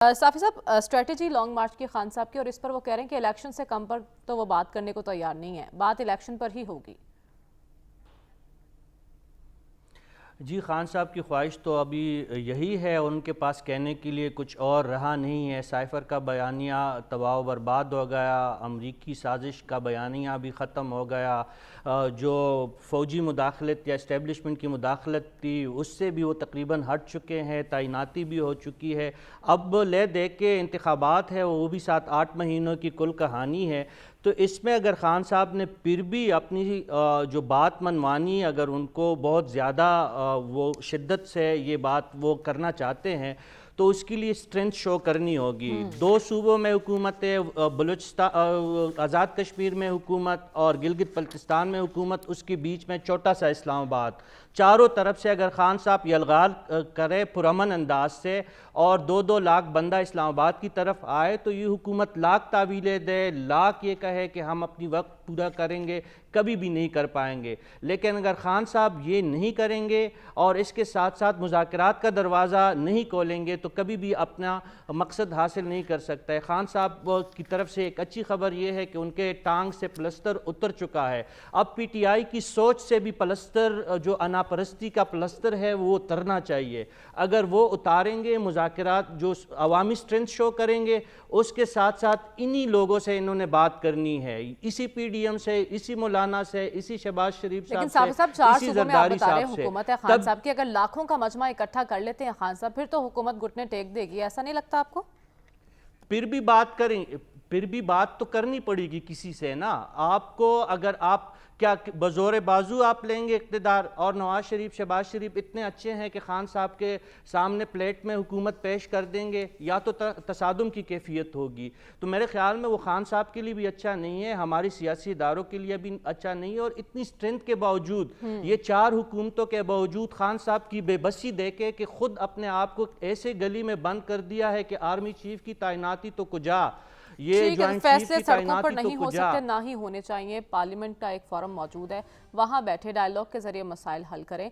صافی صاحب، strategy long march کی خان صاحب کی، اور اس پر وہ کہہ رہے ہیں کہ الیکشن سے کم پر تو وہ بات کرنے کو تیار نہیں ہے، بات الیکشن پر ہی ہوگی۔ جی، خان صاحب کی خواہش تو ابھی یہی ہے، ان کے پاس کہنے کے لیے کچھ اور رہا نہیں ہے۔ سائفر کا بیانیہ تباہ و برباد ہو گیا، امریکی سازش کا بیانیہ بھی ختم ہو گیا، جو فوجی مداخلت یا اسٹیبلشمنٹ کی مداخلت تھی اس سے بھی وہ تقریباً ہٹ چکے ہیں، تعیناتی بھی ہو چکی ہے۔ اب لے دے کے انتخابات ہے، وہ بھی 7-8 مہینوں کی کل کہانی ہے۔ تو اس میں اگر خان صاحب نے پھر بھی اپنی جو بات منوانی، اگر ان کو بہت زیادہ وہ شدت سے یہ بات وہ کرنا چاہتے ہیں تو اس کے لیے اسٹرینتھ شو کرنی ہوگی۔ 2 صوبوں میں حکومت ہے، بلوچستان، آزاد کشمیر میں حکومت اور گلگت بلتستان میں حکومت، اس کے بیچ میں چھوٹا سا اسلام آباد۔ چاروں طرف سے اگر خان صاحب یلغار کرے پرامن انداز سے اور 2-2 لاکھ بندہ اسلام آباد کی طرف آئے تو یہ حکومت لاکھ تعویلیں دے، لاکھ یہ کہے کہ ہم اپنی وقت پورا کریں گے، کبھی بھی نہیں کر پائیں گے۔ لیکن اگر خان صاحب یہ نہیں کریں گے اور اس کے ساتھ ساتھ مذاکرات کا دروازہ نہیں کھولیں گے تو کبھی بھی اپنا مقصد حاصل نہیں کر سکتا ہے۔ خان صاحب کی طرف سے ایک اچھی خبر یہ ہے کہ ان کے ٹانگ سے پلستر اتر چکا ہے، اب پی ٹی آئی کی سوچ سے بھی پلستر، جو انا پرستی کا پلستر ہے، وہ اترنا چاہیے۔ اگر وہ اتاریں گے، مذاکرات جو عوامی اسٹرینتھ شو کریں گے، اس کے ساتھ ساتھ انہی لوگوں سے انہوں نے بات کرنی ہے، اسی پی ڈی ایم سے، اسی مولانا سے، اسی شہباز شریف لیکن صاحب صاحب سے، 4 اسی صوبوں میں آپ زرداری بتا رہے صاحب ہیں سے۔ حکومت ہے خان صاحب کی، اگر لاکھوں کا مجمع اکٹھا کر لیتے ہیں خان صاحب، پھر تو حکومت گھٹنے ٹیک دے گی، ایسا نہیں لگتا آپ کو؟ پھر بھی بات کریں، پھر بھی بات تو کرنی پڑے گی کسی سے نا۔ آپ کو اگر آپ کیا بزور بازو آپ لیں گے اقتدار، اور نواز شریف، شہباز شریف اتنے اچھے ہیں کہ خان صاحب کے سامنے پلیٹ میں حکومت پیش کر دیں گے، یا تو تصادم کی کیفیت ہوگی۔ تو میرے خیال میں وہ خان صاحب کے لیے بھی اچھا نہیں ہے، ہماری سیاسی اداروں کے لیے بھی اچھا نہیں ہے، اور اتنی اسٹرینتھ کے باوجود، یہ 4 حکومتوں کے باوجود خان صاحب کی بے بسی دیکھے کہ خود اپنے آپ کو ایسے گلی میں بند کر دیا ہے کہ آرمی چیف کی تعیناتی تو کجا، یہ ٹھیک ہے، جوائنٹ چیف فیصلے کی سڑکوں پر تعیناتی تو نہیں ہو کجا۔ سکتے، نہ ہی ہونے چاہیے۔ پارلیمنٹ کا ایک فورم موجود ہے، وہاں بیٹھے ڈائیلاگ کے ذریعے مسائل حل کریں۔